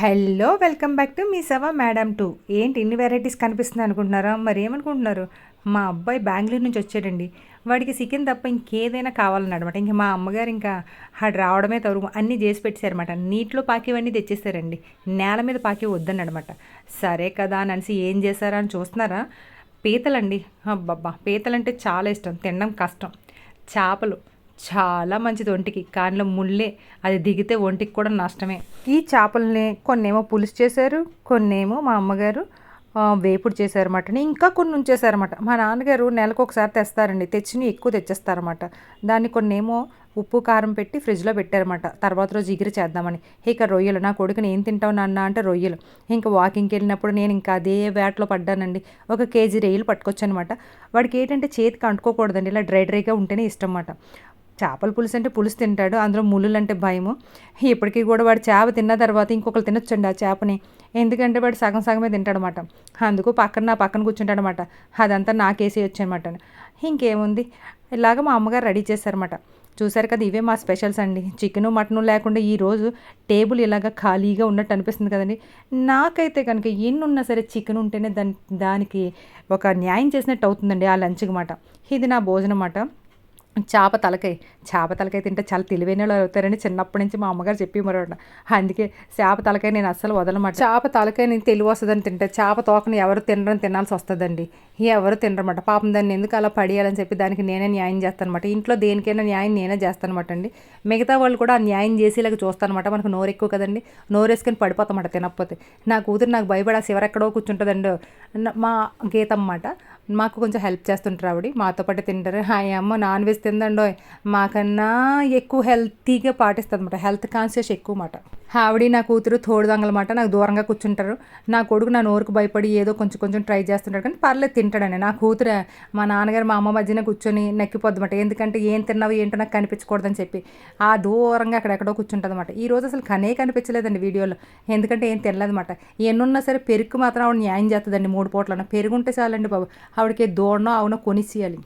Hello welcome back to me సవా madam 2. ఏంటి ఇన్ని వెరైటీస్ కనిపిస్తుంది అనుకుంటున్నారా? మరి ఏమనుకుంటున్నారు, మా అబ్బాయి బెంగళూరు నుంచి వచ్చాడండి. వాడికి చికెన్ తప్ప ఇంకేదైనా కావాలన్నమాట. ఇంకా మా అమ్మగారు ఇంకా ఆడు రావడమే తరువు అన్నీ చేసి పెట్టారనమాట. నీటిలో పాకివన్నీ తెచ్చేసారండి, నేల మీద పాకి వద్దన్నమాట. సరే కదా అని అనేసి ఏం చేశారా అని చూస్తున్నారా? పీతలండి. అబ్బబ్బా, పీతలంటే చాలా ఇష్టం, తినడం కష్టం. చేపలు చాలా మంచిది ఒంటికి, కానీ ముళ్ళే, అది దిగితే ఒంటికి కూడా నష్టమే. ఈ చేపలని కొన్నేమో పులుసు చేశారు, కొన్నేమో మా అమ్మగారు వేపుడు చేశారన్నమాట. ఇంకా కొన్ని ఉంచేశారన్నమాట. మా నాన్నగారు నెలకు ఒకసారి తెస్తారండి, తెచ్చినవి ఎక్కువ తెచ్చేస్తారన్నమాట. దాన్ని కొన్నేమో ఉప్పు కారం పెట్టి ఫ్రిడ్జ్లో పెట్టారన్నమాట, తర్వాత రోజు ఇగిరి చేద్దామని. ఇక రొయ్యలు, నా కొడుకుని ఏం తింటావు నాన్న అంటే రొయ్యలు. ఇంకా వాకింగ్కి వెళ్ళినప్పుడు నేను ఇంకా అదే వేటలో పడ్డానండి. 1 కేజీ రొయ్యలు పట్టుకొచ్చానమాట. వాడికి ఏంటంటే చేతికి అంటుకోకూడదండి, ఇలా డ్రైగా ఉంటేనే ఇష్టం అన్నమాట. చేపల పులుసు అంటే పులుసు తింటాడు, అందులో ముళ్ళులు అంటే భయము. ఇప్పటికీ కూడా వాడు చేప తిన్న తర్వాత ఇంకొకరు తినొచ్చండి ఆ చేపని, ఎందుకంటే వాడు సగం సగమే తింటాడనమాట. అందుకు నా పక్కన కూర్చుంటాడనమాట. అదంతా నాకేసి వచ్చనమాట. ఇంకేముంది, ఇలాగ మా అమ్మగారు రెడీ చేశారన్నమాట. చూసారు కదా, ఇవే మా స్పెషల్స్ అండి. చికెను మటను లేకుండా ఈరోజు టేబుల్ ఇలాగ ఖాళీగా ఉన్నట్టు అనిపిస్తుంది కదండి. నాకైతే కనుక ఎన్నున్నా సరే చికెన్ ఉంటేనే దానికి ఒక న్యాయం చేసినట్టు అవుతుందండి ఆ లంచ్కి మాట. ఇది నా భోజనం మాట. చేప తలకాయ తింటే చాలా తెలివైన వాళ్ళు అవుతారని చిన్నప్పటి నుంచి మా అమ్మగారు చెప్పి మరొకటి. అందుకే చేప తలకాయ నేను అస్సలు వదలమాట. చేప తలకాయ నేను తెలివి వస్తుందని తింటే చేప తోకని ఎవరు తినాల్సి వస్తుందండి. ఎవరు తినరమాట. పాపం దాన్ని ఎందుకు అలా పడేయాలని చెప్పి దానికి నేనే న్యాయం చేస్తానమాట. ఇంట్లో దేనికైనా న్యాయం నేనే చేస్తానమాట అండి. మిగతా వాళ్ళు కూడా ఆ న్యాయం చేసేలాగా చూస్తానమాట. మనకు నోరు ఎక్కువ కదండి, నోరేసుకొని పడిపోతామాట తినకపోతే. నా కూతురు నాకు భయపడి ఆ శివరెక్కడో కూర్చుంటుందండి. మా గీతమ్మమాట, మాకు కొంచెం హెల్ప్ చేస్తుంటారు ఆవిడ, మాతో పాటు తింటారు. హాయ్ అమ్మ నాన్ వెజ్ తిందండో, మాకన్నా ఎక్కువ హెల్తీగా పాటిస్తుంది అనమాట, హెల్త్ కాన్షియస్ ఎక్కువ మాట. ఆవిడ నా కూతురు తోడుదొంగలమాట, నాకు దూరంగా కూర్చుంటారు. నా కొడుకు నా నోరుకు భయపడి ఏదో కొంచెం ట్రై చేస్తుంటాడు, కానీ పర్లేదు తింటాడండి. నా కూతురు మా నాన్నగారు మా అమ్మ మధ్యన కూర్చొని నెక్కిపోద్దన్నమాట. ఎందుకంటే ఏం తిన్నావు ఏంటో నాకు కనిపించకూడదని చెప్పి ఆ దూరంగా అక్కడెక్కడో కూర్చుంటుంది అనమాట. ఈరోజు అసలు కనిపించలేదండి వీడియోలో, ఎందుకంటే ఏం తినలేదన్నమాట. ఎన్నున్నా సరే పెరుగు మాత్రం ఆవిడ న్యాయం చేస్తుందండి. 3 పూట్లన పెరుగుంటే చాలండి బాబు, ఆవిడకి దూడనో అవునో కొనిసేయాలి.